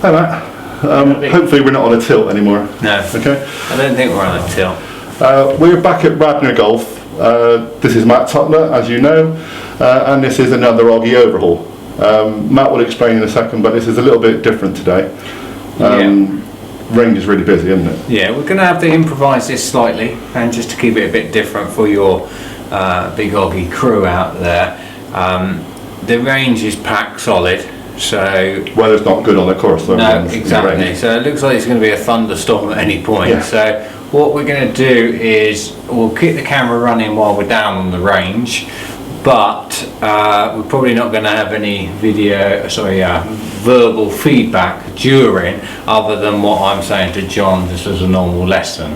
Hi Matt. Hopefully we're not on a tilt anymore. No. Okay. I don't think we're on a tilt. We're back at Radnor Golf. This is Matt TUCKNOTT, as you know, and this is another OGGIE overhaul. Matt will explain in a second, but this is a little bit different today. Range is really busy, isn't it? Yeah, we're going to have to improvise this slightly, and just to keep it a bit different for your Big Oggie crew out there. The range is packed solid. So weather's not good on the course though. No, exactly. So it looks like it's going to be a thunderstorm at any point. Yeah. So what we're going to do is we'll keep the camera running while we're down on the range, but we're probably not going to have any verbal feedback during, other than what I'm saying to John just as a normal lesson.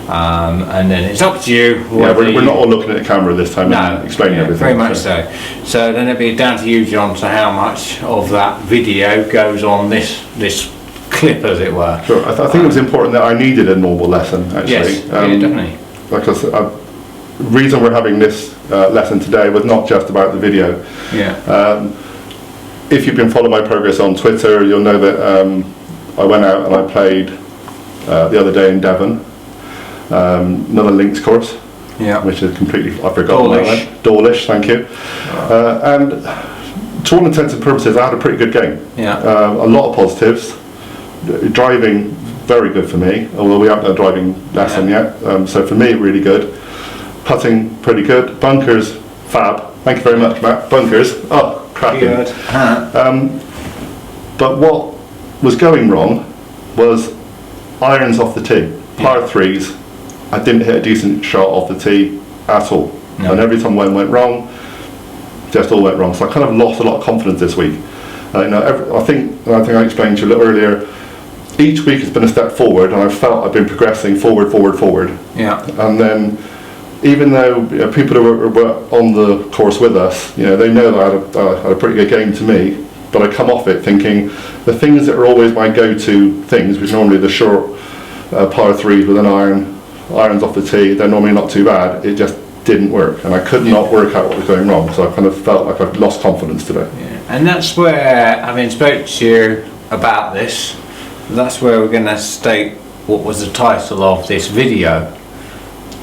And then it's up to you. Yeah, we're not all looking at the camera this time. No, explaining everything. Very much so. So then it'll be down to you, John, to how much of that video goes on this clip, as it were. Sure. I think it was important that I needed a normal lesson, actually. Yes, yeah, definitely. Because the reason we're having this lesson today was not just about the video. Yeah. If you've been following my progress on Twitter, you'll know that I went out and I played the other day in Devon. Another links course, yeah, which is completely, I forgot Dawlish, thank you. And to all intents and purposes, I had a pretty good game. Yeah. A lot of positives. Driving, very good for me, although we haven't had a driving lesson yet. So for me, really good. Putting, pretty good. Bunkers, fab. Thank you very much, Matt. Bunkers, oh, cracking. Good. But what was going wrong was irons off the tee, par threes. I didn't hit a decent shot off the tee at all. No. And every time one went wrong, just all went wrong. So I kind of lost a lot of confidence this week. I think I explained to you a little earlier, each week has been a step forward, and I've felt I've been progressing forward. Yeah. And then, even though people who were on the course with us, they know that I had a pretty good game to me, but I come off it thinking the things that are always my go-to things, which are normally the short par threes with an irons off the tee, they're normally not too bad. It just didn't work, and I could not work out what was going wrong. So I kind of felt like I've lost confidence today. Yeah. And that's where, having spoke to you about this, that's where we're going to state what was the title of this video.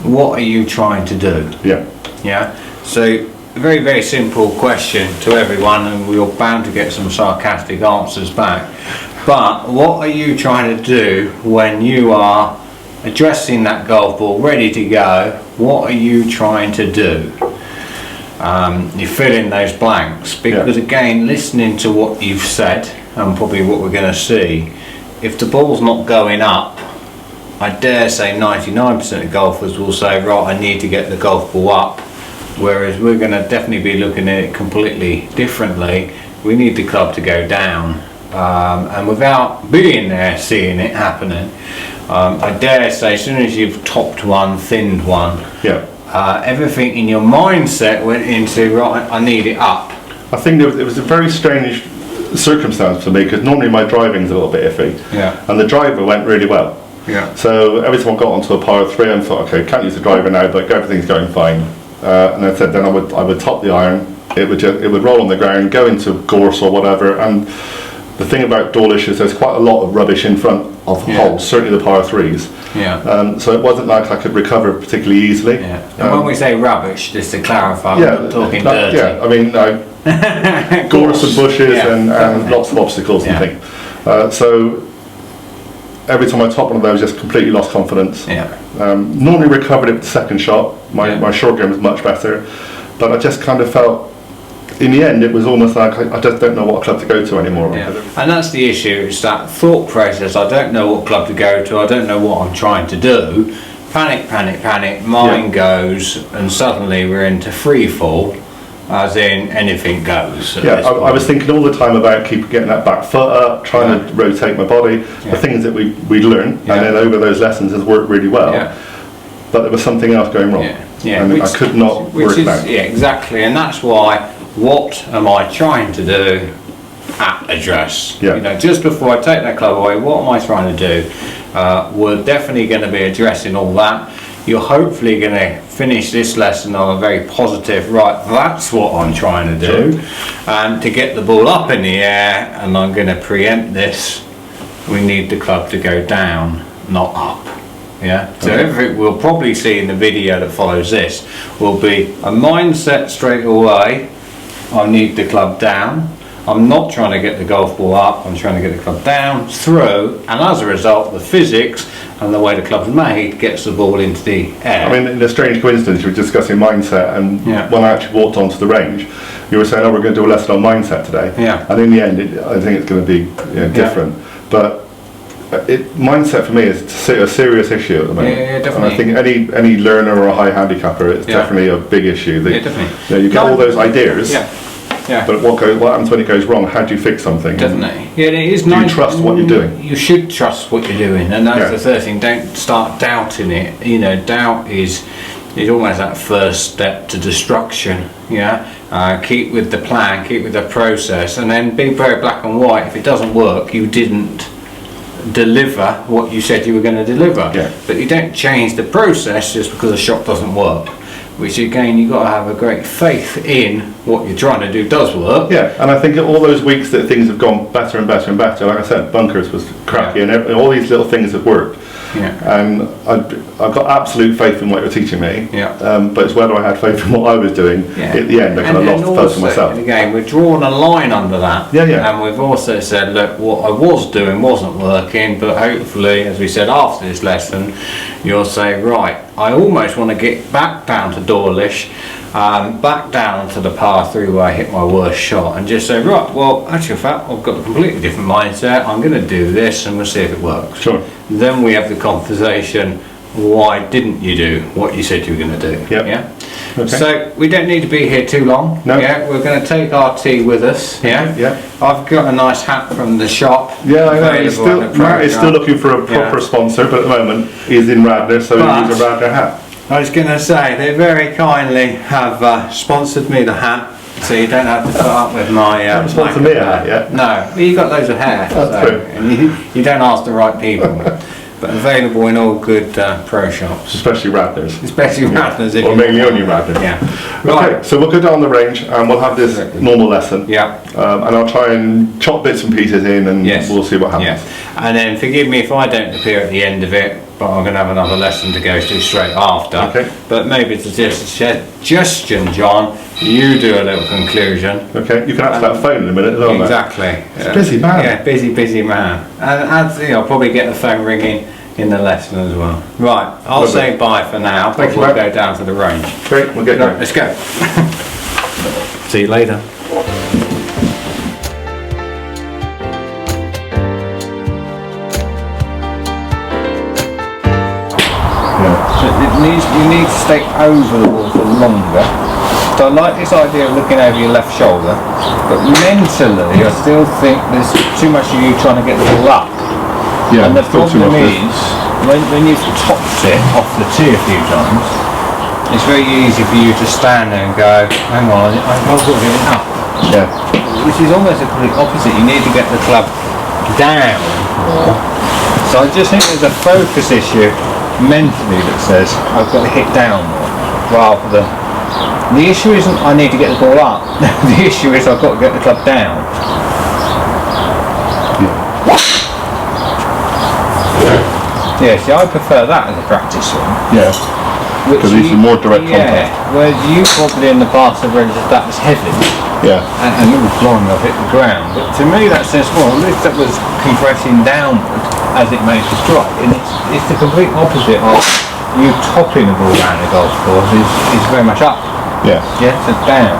What are you trying to do? Yeah. Yeah. So a very, very simple question to everyone, and we're bound to get some sarcastic answers back. But what are you trying to do when you are addressing that golf ball ready to go? What are you trying to do? You fill in those blanks, because again, listening to what you've said and probably what we're going to see, if the ball's not going up, I dare say 99% of golfers will say, right, I need to get the golf ball up, whereas we're going to definitely be looking at it completely differently. We need the club to go down, and without being there seeing it happening, I dare say as soon as you've topped one, thinned one, everything in your mindset went into, right, I need it up. I think it was a very strange circumstance for me, because normally my driving's a little bit iffy, and the driver went really well. So every time I got onto a par three, I thought, okay, can't use the driver now, but everything's going fine. And I said then I would top the iron. It would roll on the ground, go into gorse or whatever. And the thing about Dawlish is there's quite a lot of rubbish in front of holes, certainly the par threes. So it wasn't like I could recover particularly easily. And when we say rubbish, just to clarify, we're not talking dirty. I mean gorse and bushes and lots of obstacles and things. So every time I top one of those, just completely lost confidence. Normally recovered it with the second shot. My short game was much better, but I just kind of felt, in the end, it was almost like I just don't know what club to go to anymore. And that's the issue, it's that thought process. I don't know what club to go to, I don't know what I'm trying to do. Panic, mind goes, and suddenly we're into free fall, as in anything goes. I was thinking all the time about getting that back foot up, trying to rotate my body, the things that we learned, and then over those lessons has worked really well. But there was something else going wrong, and I could not work it out. Yeah, exactly, and that's why, what am I trying to do at address? Just before I take that club away, what am I trying to do? We're definitely going to be addressing all that. You're hopefully going to finish this lesson on a very positive, right, that's what I'm trying to do, and to get the ball up in the air, and I'm going to preempt this, we need the club to go down, not up. Yeah. So everything we'll probably see in the video that follows this will be a mindset straight away. I need the club down. I'm not trying to get the golf ball up, I'm trying to get the club down, through, and as a result the physics and the way the club's made gets the ball into the air. I mean, in a strange coincidence, you were discussing mindset, and when I actually walked onto the range, you were saying, oh, we're going to do a lesson on mindset today. Yeah. And in the end, I think it's going to be different. But mindset for me is a serious issue at the moment. Yeah, definitely. And I think any learner or a high handicapper, it's definitely a big issue. Definitely. You get all those ideas. Yeah. But what happens when it goes wrong? How do you fix something? Definitely. Yeah, it is do nice. You trust what you're doing? You should trust what you're doing, and that's the third thing. Don't start doubting it. You know, doubt is almost that first step to destruction. Yeah. Keep with the plan, keep with the process, and then be very black and white. If it doesn't work, you didn't deliver what you said you were going to deliver. Yeah. But you don't change the process just because a shot doesn't work. Which again, you've got to have a great faith in what you're trying to do does work. Yeah, and I think all those weeks that things have gone better and better and better, like I said, bunkers was cracky, and all these little things have worked. Yeah. And I've got absolute faith in what you're teaching me. Yeah. But it's whether I had faith in what I was doing at the end. I kind of lost the focus of myself. Again, we're drawing a line under that. Yeah. And we've also said, look, what I was doing wasn't working, but hopefully, as we said after this lesson, you'll say, right, I almost want to get back down to Dawlish, back down to the par 3 where I hit my worst shot, and just say, right, well, actually, in fact, I've got a completely different mindset. I'm going to do this, and we'll see if it works. Sure. Then we have the conversation, why didn't you do what you said you were going to do? Yep. Yeah. Okay. So we don't need to be here too long. No. Yeah. We're going to take our tea with us. Yeah. Yeah. I've got a nice hat from the shop. Yeah, I know. Matt is still looking for a proper sponsor, but at the moment he's in Radnor, so he needs a Radnor hat. I was going to say, they very kindly have sponsored me the hat, so you don't have to put up with my... haven't sponsored me a hat yet. No, but you've got loads of hair. That's true. And you don't ask the right people. But available in all good pro shops. Especially Radnors. Especially Radnors. Or mainly only Radnors. Yeah. Okay, so we'll go down the range and we'll have this normal lesson. Yeah. And I'll try and chop bits and pieces in, and we'll see what happens. Yeah. And then forgive me if I don't appear at the end of it, but I'm going to have another lesson to go to straight after. Okay. But maybe it's just a suggestion, John, you do a little conclusion. Okay, you can answer that phone in a minute as well. Exactly. It's a busy man. Yeah, busy man. And I'll probably get the phone ringing in the lesson as well. Right, I'll say bye for now, but we'll go down to the range. Great, we'll get going. Let's go. See you later. So you need to stay over the ball for longer. So I like this idea of looking over your left shoulder, but mentally I still think there's too much of you trying to get the ball up. Yeah, and the problem is, when you've topped it off the tee a few times, it's very easy for you to stand there and go, hang on, I've got to get it up. Yeah. Which is almost the complete opposite. You need to get the club down more. So I just think there's a focus issue mentally that says, I've got to hit down more, rather than... The issue isn't I need to get the ball up. The issue is I've got to get the club down. Yeah, see, I prefer that as a practice swing. Yeah. Because these are more direct contact. Whereas you probably in the past have registered that as heavy. Yeah. And little blowing off hit the ground. But to me that says, well, at least that was compressing downward as it makes the strike. And it's the complete opposite of you topping the ball down the golf course is very much up. Yeah. Yeah, so down.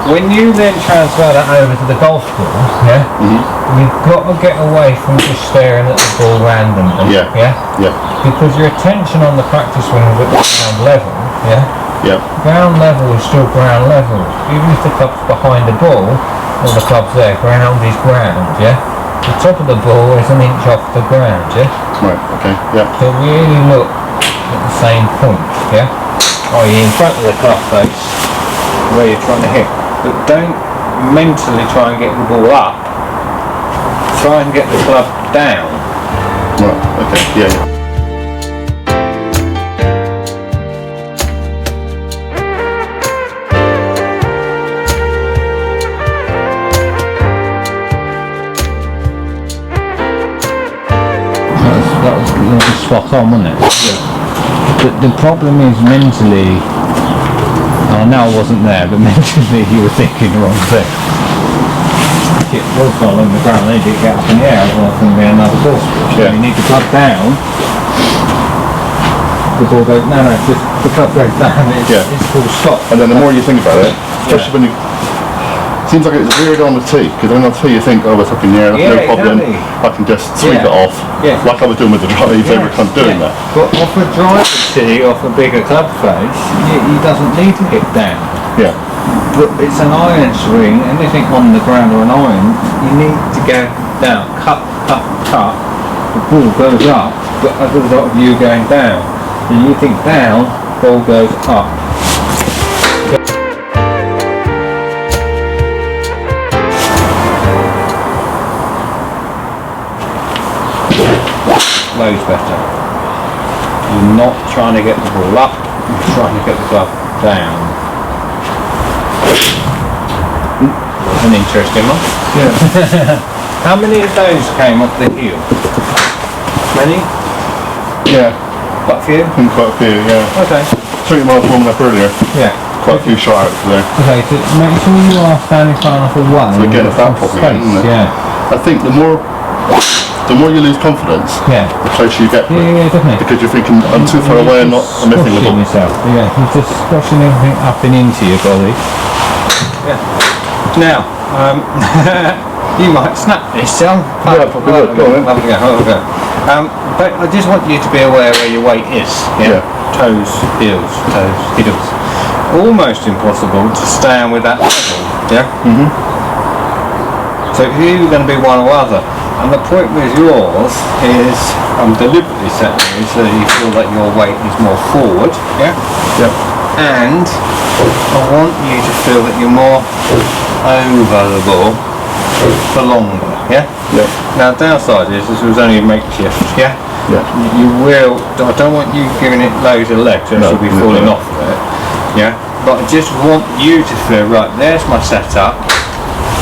When you then transfer that over to the golf course, you've got to get away from just staring at the ball randomly. Yeah. Because your attention on the practice swing is at the ground level. Yeah. Ground level is still ground level. Even if the club's behind the ball, or the club's there, ground is ground. Yeah. The top of the ball is an inch off the ground. Yeah. Right. Okay. Yeah. So really look at the same point. Yeah. i.e. in front of the club face where you're trying to hit, but don't mentally try and get the ball up, try and get the club down. Right, okay, yeah. it'll be spot on, wouldn't it? Yeah. The problem is mentally, I know I wasn't there, but mentally you were thinking the wrong thing. It was not on the ground, then you get up in the air, otherwise it's going to be another ball. Yeah. You need to club down. The ball goes, no, just the club goes down, it's full stop. And then the more you think about it, especially when you, seems like it's weird on the tee, because on the tee you think, oh, it's up in the air, no problem, exactly. I can just sweep it off, like I was doing with the drive, every time doing that. But off a driver tee, off a bigger club face, he doesn't need to hit down. Yeah. But it's an iron swing, anything on the ground or an iron, you need to go down, cut, the ball goes up, but as a result of you going down, and you think down, ball goes up. Loads better. You're not trying to get the ball up, you're trying to get the club down. An interesting one. Yeah. How many of those came off the heel? Many? Yeah. Quite a few? Quite a few, yeah. Okay. 20 miles warming up earlier. Yeah. Quite a few shot outs there. Okay, so make sure you are standing far enough away. So again, it's that problem, isn't it? Yeah. I think the more you lose confidence, the closer you get. Yeah, definitely. Because you're thinking, I'm too far away and I'm missing the ball. Yourself. Yeah, you're just squashing everything up and into your body. Yeah. Now, you might snap this, John. Yeah, probably would. Go on, have a go. But I just want you to be aware where your weight is. Yeah. Toes, heels. Almost impossible to stand with that level. Yeah. So you're going to be one or other. And the point with yours is, I'm deliberately setting you so that you feel that your weight is more forward. Yeah. Yep. And I want you to feel that you're more over the ball for longer, yeah? Yeah. Now the downside is this was only a makeshift, yeah? Yeah. You will, I don't want you giving it loads of legs or you'll be falling off of it, yeah? But I just want you to feel, right, there's my setup,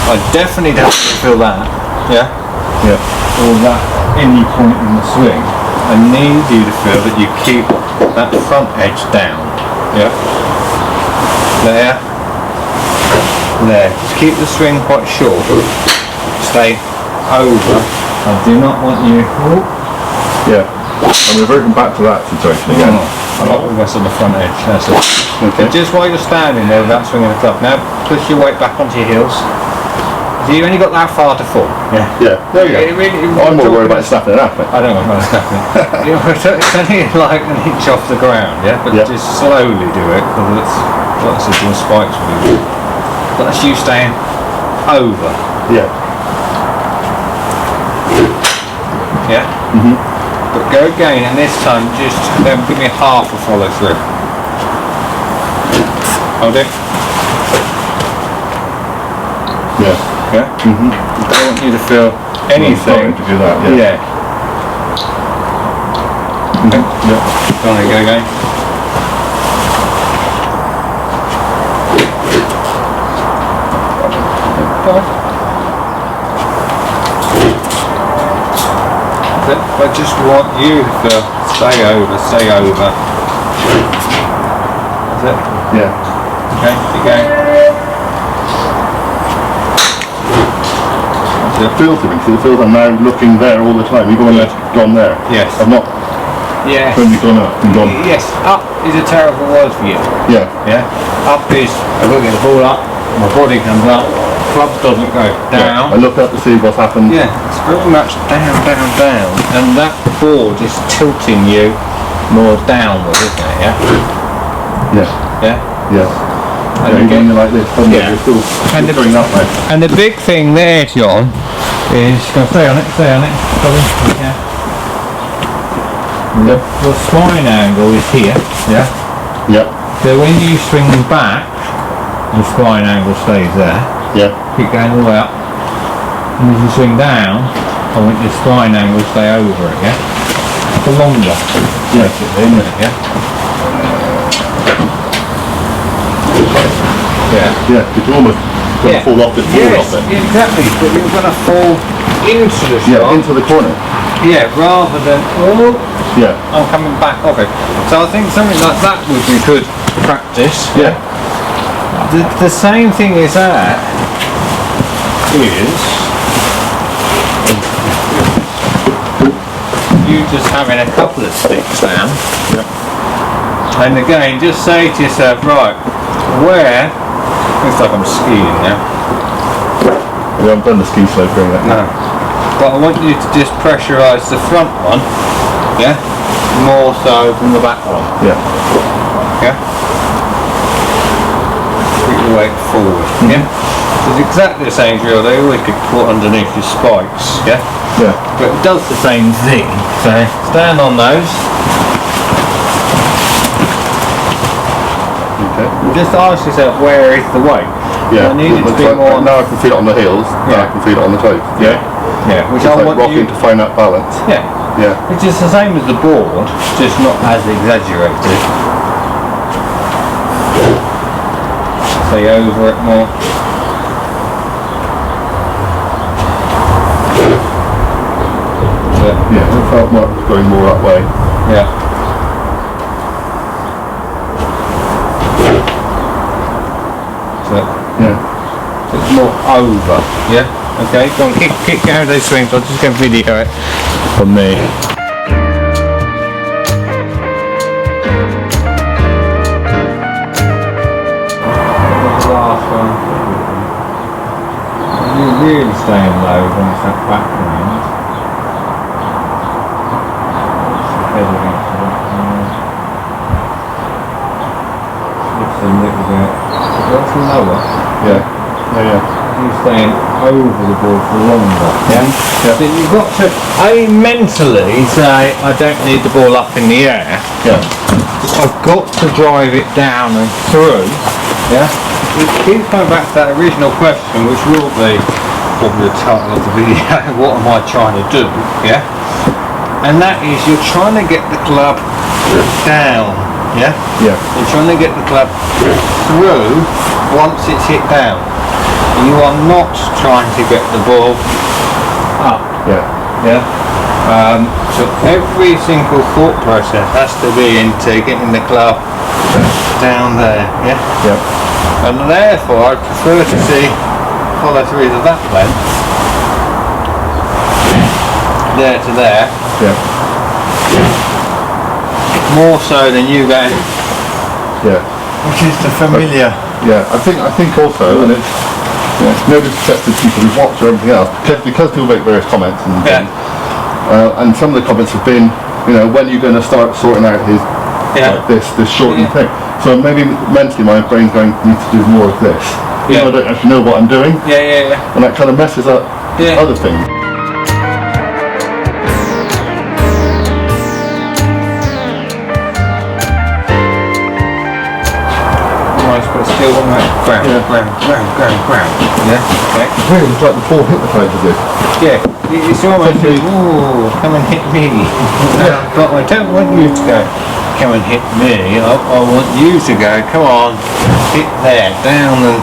I definitely don't feel that, yeah? Yeah. Or that any point in the swing, I need you to feel that you keep that front edge down, yeah? There. Just keep the swing quite short. Stay over. I do not want you. Yeah. I'm reverting back to that situation again. I like the rest on the front edge. That's it. Okay. Just while you're standing there without swinging the club. Now push your weight back onto your heels. So you've only got that far to fall. Yeah. Yeah. There you go. I'm more worried about snapping it up. I don't know about snapping. It's only like an inch off the ground. Yeah. But just slowly do it because it's lots of doing spikes with you. But that's you staying over. Yeah. Yeah? But go again, and this time just give me half a follow through. Hold it. Yeah. Yeah? I don't want you to feel anything. To do that, yeah. Okay. Go on, go again. I just want you to stay over. That's it? Yeah. Okay, again. It feels to me, because it feels I'm now looking there all the time. You've gone there. Yes. I've not Yes. only gone up and gone. Yes, up is a terrible word for you. Yeah. Yeah? Up is, I've got to get the ball up, my body comes up, club doesn't go down. I look up to see what's happened. Yeah, it's very much down, and that board is tilting you more downward, isn't it? Yeah. Yeah. Yeah. Yeah. And again, you're like this. Yeah. You're still going that way. And the big thing there, John, is go stay on it. Yeah. The spine angle is here. Yeah. Yeah. So when you swing back, the spine angle stays there. Yeah. Keep going all the way up. And as you swing down, I want your spine angle to stay over it, yeah? For longer. Yeah. Basically, isn't it? Yeah? Yeah, you're almost going to fall off this board off it. Exactly, but you're going to fall into the shot. Yeah, into the corner. Yeah, rather than, oh, Yeah. I'm coming back off it. So I think something like that would be good practice. Yeah. The same thing as that is you just having a couple of sticks down. Yeah. And again, just say to yourself, right, where, looks like I'm skiing now. We haven't done the ski slope ring yet. No. But I want you to just pressurise the front one, yeah, more so than the back one. Yeah. Yeah. Put your weight forward. Yeah. It's exactly the same drill. They always get caught underneath your spikes. Yeah. Yeah. But it does the same thing. So stand on those. Okay. Just ask yourself, where is the weight? Yeah. I need it to be more. Now I can feel it on the heels. Yeah. Now I can feel it on the toes. Yeah. Yeah. Which It's I like want rocking you. to find that balance. Yeah. Yeah. Which is the same as the board, just not as exaggerated. Say over it more. Yeah. I felt Mark was going more that way. Yeah. So Yeah. it's more over. Yeah. Okay. Go on, kick out those swings. I'll just go video it from me. Last one. You're really staying low when it's that background. Head against the background. Just a little bit. That's lower. Yeah. Yeah. Yeah. You're staying over the board for longer. Yeah? Yeah. So you've got to mentally say, I don't need the ball up in the air. Yeah. I've got to drive it down and through. Yeah? It keeps coming back to that original question, which will be probably the title of the video, what am I trying to do? Yeah? And that is, you're trying to get the club down. Yeah? Yeah. You're trying to get the club through once it's hit down. You are not trying to get the ball up. Yeah. Yeah? So every single thought process has to be into getting the club down there. Yeah? Yeah. And therefore I prefer to see follow through to that length, there to there, Yeah. more so than you going, Yeah. which is the familiar. Yeah. I think also, and it's no disrespect to people who watch or everything else, because people make various comments and Yeah. and some of the comments have been, when are you going to start sorting out his like this shortened thing? So maybe mentally my brain's going, need to do more of this. Yeah. I don't actually know what I'm doing, Yeah. and that kind of messes up other things. But still on that ground. Yeah. Okay. Really, it's like the ball hypnotises you. Yeah. It's almost like, ooh, come and hit me. But I don't want you to go, come and hit me. I want you to go, come on, hit there, down and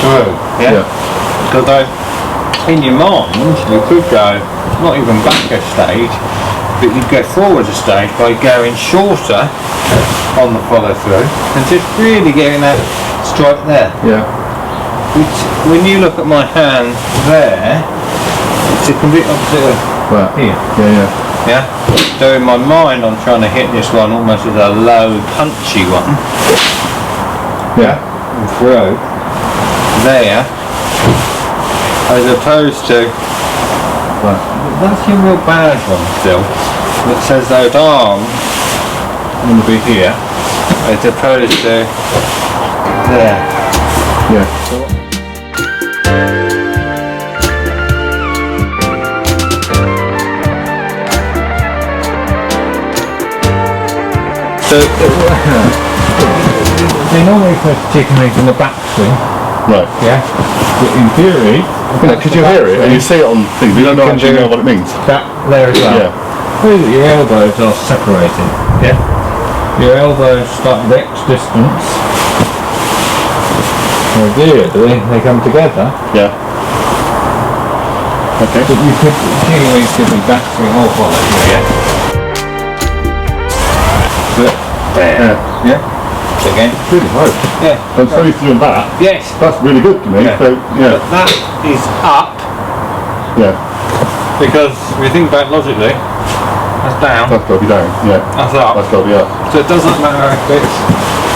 through. Yeah. Because in your mind, you could go, not even back a stage, but you go forward a stage by going shorter on the follow through and just really getting that strike there. Yeah. Which, when you look at my hand there, it's a complete opposite of Right. here. Yeah. Yeah? So in my mind I'm trying to hit this one almost as a low punchy one. Yeah. And through there, as opposed to that's your real bad one still, that says those arms are going to be here, as opposed to there. Yeah. So they normally put chicken eggs in the backswing. Right. Yeah. But in theory, Because you hear it and you see it on things, but you don't actually know what it means. that there as well. Yeah. Your elbows are separated. Yeah. Your elbows start at X distance. Ideally, they come together. Yeah. Okay. But you could genuinely give me battery and all quality, yeah? But there. Yeah. So again. Really hard. Yeah. I'm so used to doing that. Yes. That's really good to me. Yeah. So yeah. But that is up. Yeah. Because if you think about it logically, that's down. That's got to be down. Yeah. That's up. That's got to be up. So it doesn't matter if it's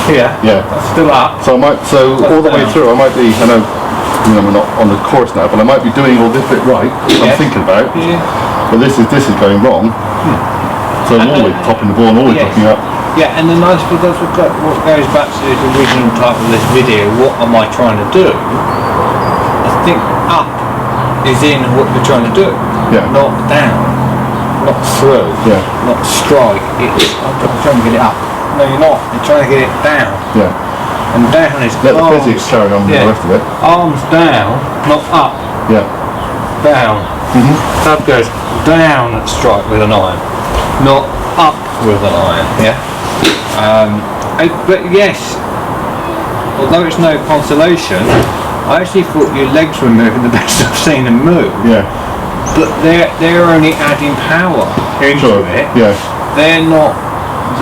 here. Yeah. That's still up. So I might. So all the way through, I might be. I know. You know, we're not on the course now, but I might be doing all this bit right. I'm thinking about. Yeah. But this is going wrong. So I'm always topping the ball and always topping up. Yeah, and the nice thing that's what goes back to the original type of this video. What am I trying to do? I think up is in what you're trying to do. Yeah. Not down. Not through. Yeah. Not strike. It's I'm trying to get it up. No, you're not. You're trying to get it down. Yeah. And down is Let the arms. physics carry on with the rest of it. Arms down, not up. Yeah. Down. That goes down at strike with an iron, not up with an iron. Yeah. But yes, although it's no consolation, I actually thought your legs were moving the best I've seen them move. Yeah. But they're only adding power into it. Yeah. They're not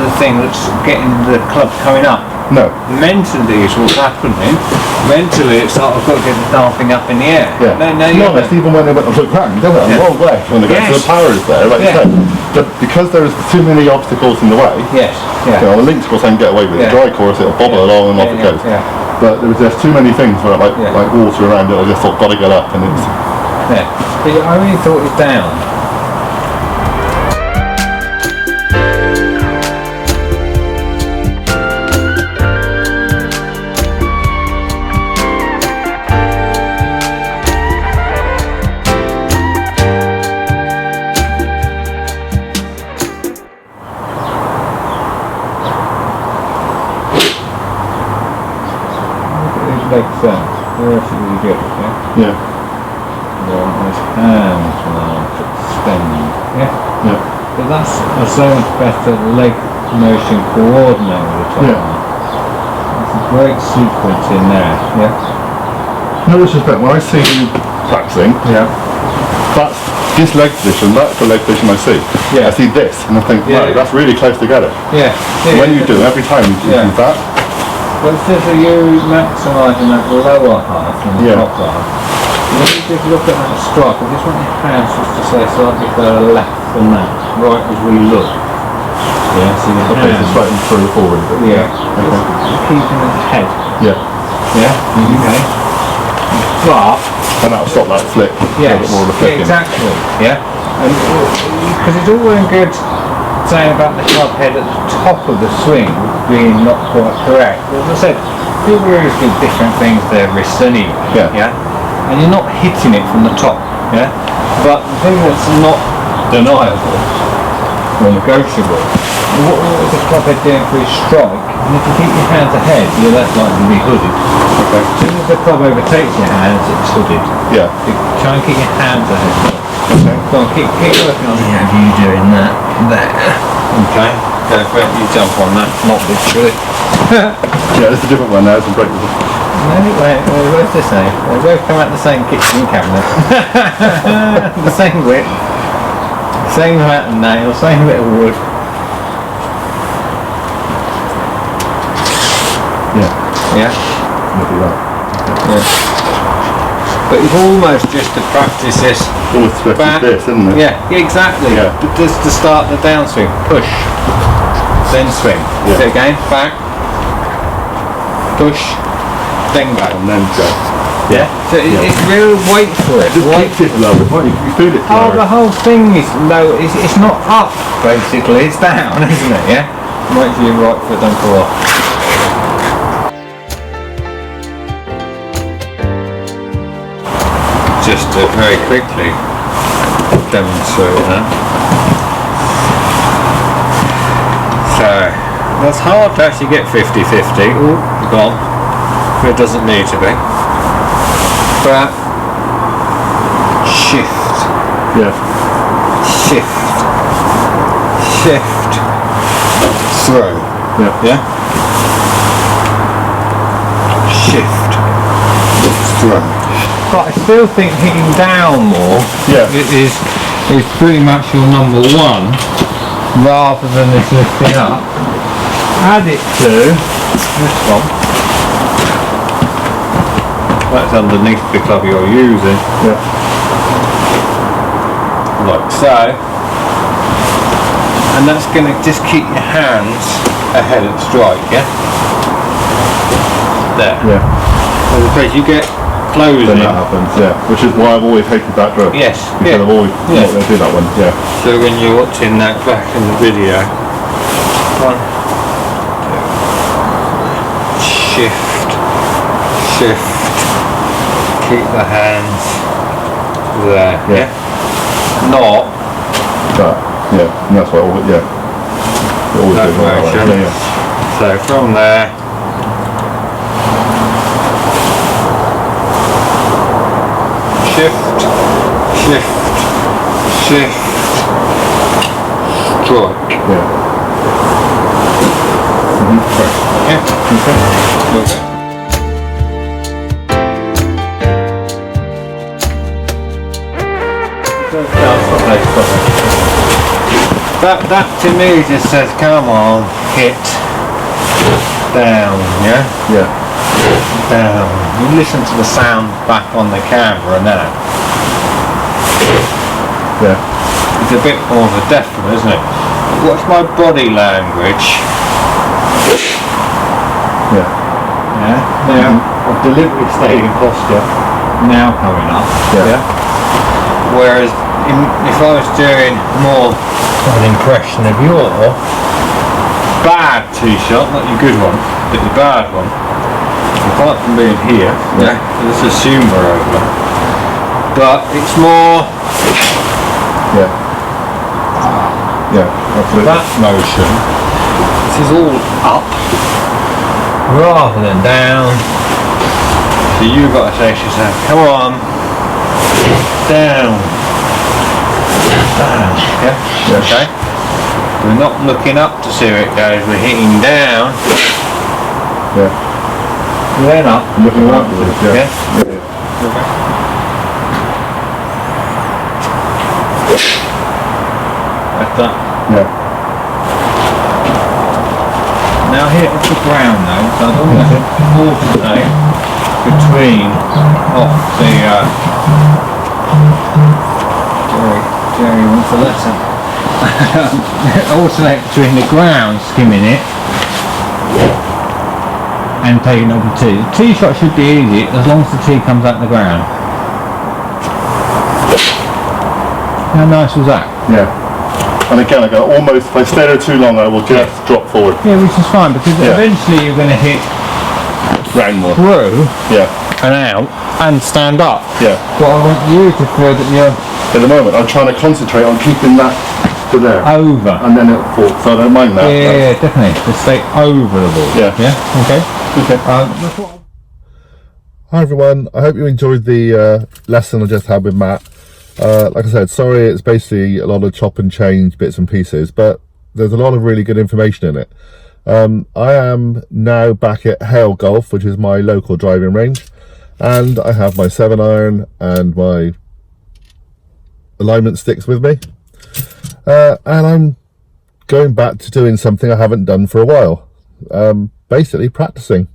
the thing that's getting the club coming up. No. Mentally is what's happening. Mentally it's like I've got to get the darn thing up in the air. Yeah. No, To be honest, even when they went on the ground, they went a long way when they got to the power is there, like you said. But because there's too many obstacles in the way, yes. you know, on the links course I can get away with it. The dry course it'll bobble along and off it goes. But there was just too many things where like water around it, I just thought got to get up and it's But I only thought it was down. Leg sense. They're actually good, yeah? Yeah. His hands now to extend. Yeah? Yeah. But that's a so much better leg motion coordinated with the top. Yeah. That's a great sequence in there. Yeah? No disrespect, when I see you practicing, that's this leg position, that's the leg position I see. Yeah. I see this and I think, wow, that's really close together. Yeah. When you do, every time you do that. Well, it's just you maximising that lower half and the top half. When you just look at that strike, I just want your hands just to say slightly further left than that, right as we look. Yeah, so your Okay, so slightly further forward. But okay. Just keeping the head. Yeah. Yeah? Okay. But... And that'll stop that flick. Yes, A bit more of a flick exactly. Yeah? And because it's all well and good saying about the club head at the top of the swing being not quite correct. As I said, people always do different things to their wrists anyway. Yeah? And you're not hitting it from the top. Yeah? But the thing that's not deniable or negotiable, what is the club head doing for his strike? And if you keep your hands ahead, you're less likely to be hooded. Okay. As soon as the club overtakes your hands, it's hooded. Yeah. You try and keep your hands ahead. Okay. Go on, keep working on it. Yeah, you doing that there. Okay. Go for it. You jump on that. Not literally. Yeah, it's a different one now, it's a break. No, wait, what's this say? They both come out the same kitchen cabinet. The same width. Same amount of nails, same bit of wood. Yeah. Yeah? Look at that. Yeah. But you've almost just to practice this. Always stretches this, isn't it? Yeah, exactly. Yeah. But just to start the downswing, push, then swing. Yeah. So again, back, push, then back. And then go. Yeah. So it's real wait for it. Just Wait. keeps it low. You feel it Oh, lower. the whole thing is low. It's not up basically. It's down, isn't it? Yeah. Wait for your right foot don't fall off. Just to very quickly demonstrate that. So that's hard to actually get 50-50. Oh, gone. It doesn't need to be. But shift. Yeah. Shift. Shift. Throw. Yeah. Yeah? Shift. Throw. But I still think hitting down more is pretty much your number one, rather than this lifting up. Add it to this one. That's underneath the club you're using. Yeah. Like so. And that's going to just keep your hands ahead of the strike, yeah? There. Yeah. So in case you get closing. Then that happens, yeah. Which is why I've always hated that drill. Yes. Because I've always not going to do that one, yeah. So when you're watching that back in the video, 1, 2, shift, keep the hands there, yeah? Not that, yeah, and that's what I always, yeah. Always that do that motion. way. Yeah. So from there, shift, strike. Yeah. Okay. That to me just says, come on, hit down, yeah? Yeah. Down. You listen to the sound back on the camera now. Yeah. It's a bit more of a deafener, isn't it? Watch my body language. Yeah. Yeah. Now, I've deliberately stayed in posture. Now coming up. Yeah. Whereas if I was doing more of an impression of your bad tee shot, not your good one, but your bad one, apart from being here, let's assume we're over. But it's more absolutely. that motion. This is all up rather than down. So you've got to say to yourself, come on, down. Yeah? Okay. We're not looking up to see where it goes, we're hitting down. Yeah. Then up. Looking upwards, yeah. Okay. Like that. Yeah. Now hit off the ground though, so I don't want to alternate between off the Jerry wants a lesson. Alternate between the ground, skimming it, and taking up the tee. The tee shot should be easy as long as the tee comes out the ground. How nice was that? Yeah. And again, I go almost, if I stay there too long, I will just drop forward. Yeah, which is fine because eventually you're going to hit round more. through and out and stand up. Yeah. But I want you to feel that you're at the moment I'm trying to concentrate on keeping that to there. Over. And then it'll fall, so I don't mind that. Yeah, definitely. Just stay over the ball. Yeah. Yeah? Okay. Hi everyone, I hope you enjoyed the lesson I just had with Matt. Like I said, sorry it's basically a lot of chop and change bits and pieces, but there's a lot of really good information in it. I am now back at HANDICAPPER Golf, which is my local driving range, and I have my 7-iron and my alignment sticks with me, and I'm going back to doing something I haven't done for a while, basically practicing.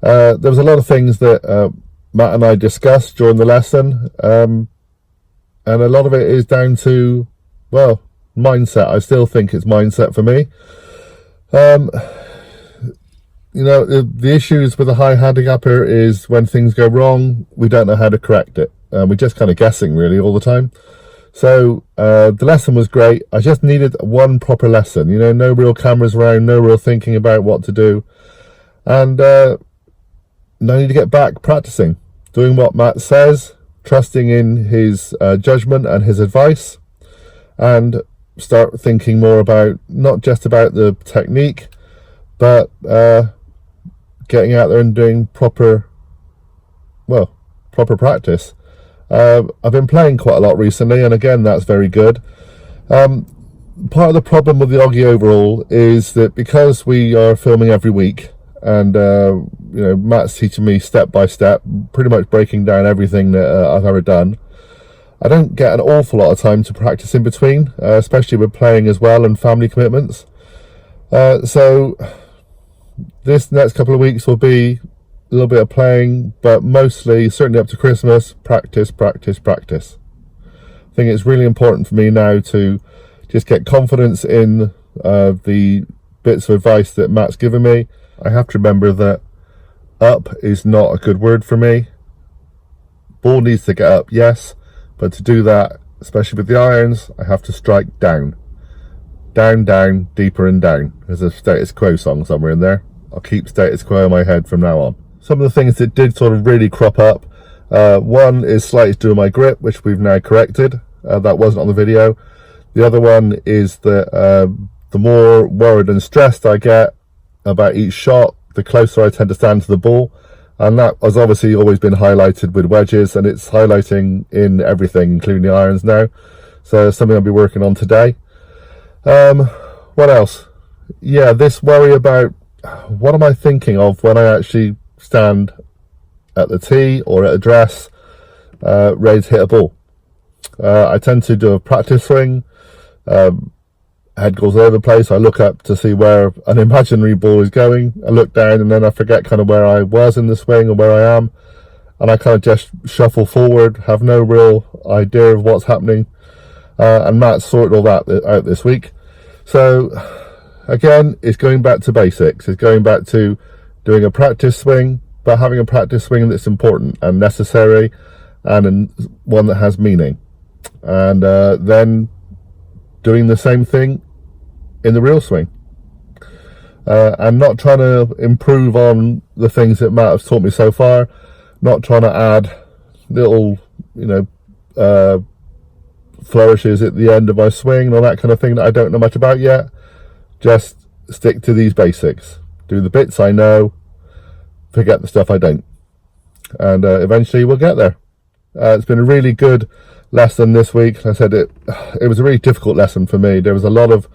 There was a lot of things that Matt and I discussed during the lesson, and a lot of it is down to, well, mindset. I still think it's mindset for me. You know, the issues with a high handicapper is when things go wrong, we don't know how to correct it. We're just kind of guessing really all the time. So the lesson was great. I just needed one proper lesson, you know, no real cameras around, no real thinking about what to do. And now I need to get back practicing, doing what Matt says, trusting in his judgment and his advice, and start thinking more about, not just about the technique, but getting out there and doing proper practice. I've been playing quite a lot recently, and again, that's very good. Part of the problem with the OGGIE Overhaul is that because we are filming every week, and you know, Matt's teaching me step by step, pretty much breaking down everything that I've ever done. I don't get an awful lot of time to practice in between, especially with playing as well and family commitments. So this next couple of weeks will be a little bit of playing, but mostly, certainly up to Christmas, practice, practice, practice. I think it's really important for me now to just get confidence in the bits of advice that Matt's given me. I have to remember that up is not a good word for me. Ball needs to get up, yes, but to do that, especially with the irons, I have to strike down. Down, down, deeper and down. There's a Status Quo song somewhere in there. I'll keep Status Quo in my head from now on. Some of the things that did sort of really crop up. One is slightly to do with my grip, which we've now corrected. That wasn't on the video. The other one is that the more worried and stressed I get about each shot, the closer I tend to stand to the ball. And that has obviously always been highlighted with wedges, and it's highlighting in everything, including the irons now. So something I'll be working on today. What else? Yeah, this worry about what am I thinking of when I actually stand at the tee or at address, ready to hit a ball. I tend to do a practice swing. Head goes all over the place. I look up to see where an imaginary ball is going. I look down and then I forget kind of where I was in the swing or where I am. And I kind of just shuffle forward, have no real idea of what's happening. And Matt sorted all that out this week. So again, it's going back to basics. It's going back to doing a practice swing, but having a practice swing that's important and necessary, and one that has meaning. And then doing the same thing in the real swing. And not trying to improve on the things that Matt has taught me so far. Not trying to add little, you know, flourishes at the end of my swing and all that kind of thing that I don't know much about yet. Just stick to these basics. Do the bits I know, forget the stuff I don't. And eventually we'll get there. It's been a really good lesson this week. Like I said, it was a really difficult lesson for me. There was a lot of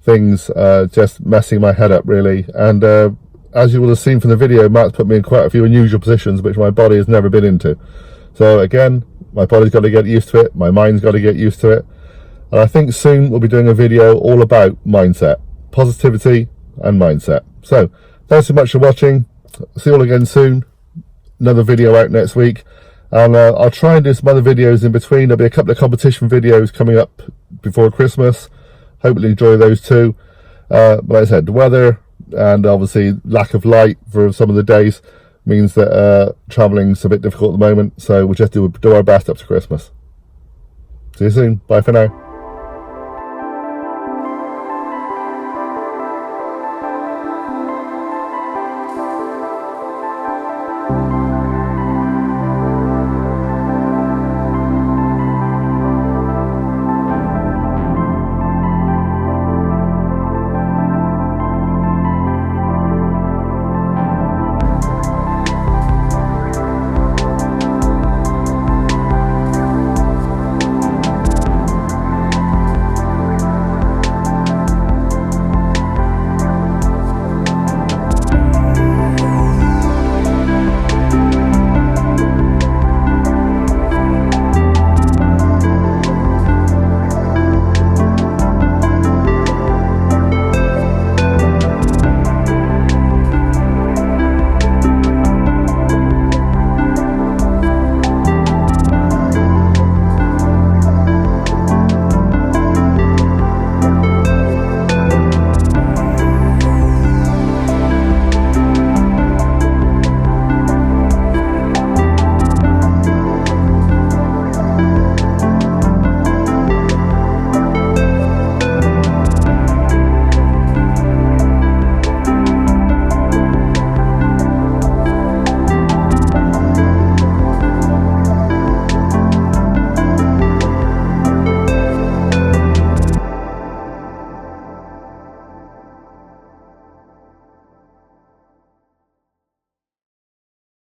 things just messing my head up, really. And as you will have seen from the video, Matt's put me in quite a few unusual positions which my body has never been into. So again, my body's got to get used to it. My mind's got to get used to it. And I think soon we'll be doing a video all about mindset, positivity and mindset. So thanks so much for watching. See you all again soon. Another video out next week. And I'll try and do some other videos in between. There'll be a couple of competition videos coming up before Christmas. Hopefully enjoy those too. But like I said, the weather and obviously lack of light for some of the days means that travelling's a bit difficult at the moment. So we'll just do our best up to Christmas. See you soon. Bye for now.